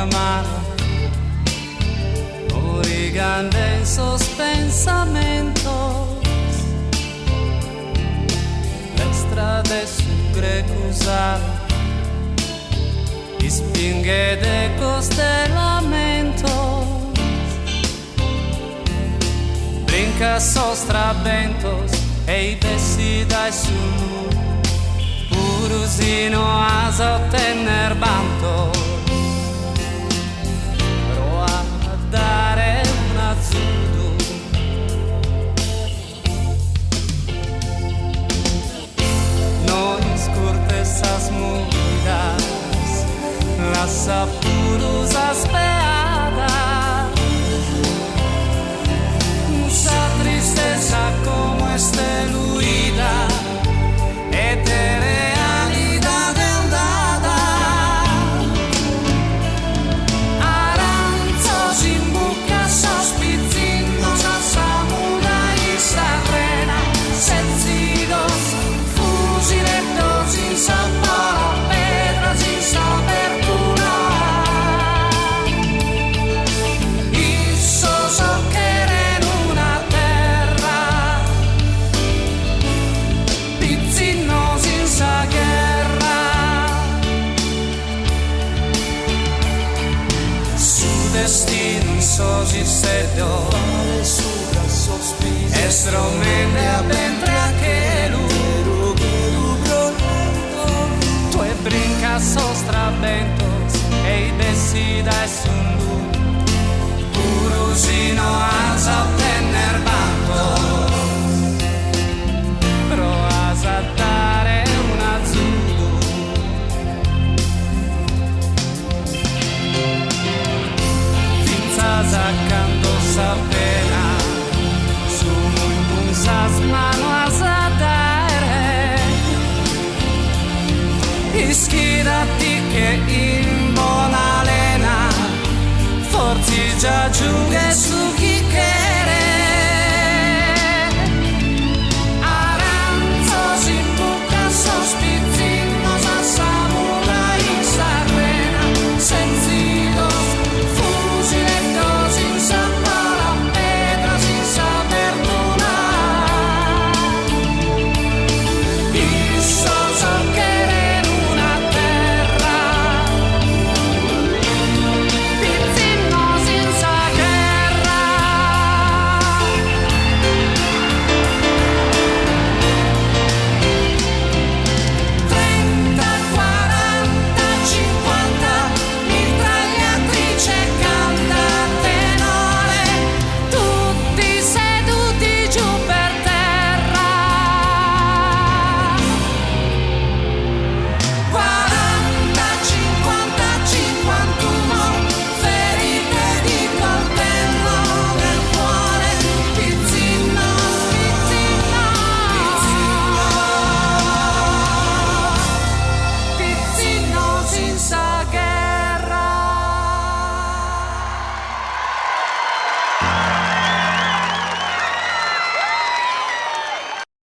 amara, origande en sos pensamentos, la strada su grecusar, ispingue de costellamentos, brinca sos trabentos e decida su purusino asa ottener banto, pro a dare un azzudo. Noi scurtesas mudas, lascia purusas peadas, mucha tristeza como esteluida, realidad andada, aranzos in buca sospizzindos a samuda y sarrena, sencidos, fusiletos in sapara, pedras in sabertura, isso socchera in una terra, pizzinnos in sa guerra, su destino sosi serio, estromende a ventre aquelu, tu e brincas sos trabentos e decida es un lu, purusino asa ottener banco, pro asa dare un azzudo. Finzas accanto sa pena, su muy punzas mano asa dare, ischidati che in buona lena, forzi già giù e su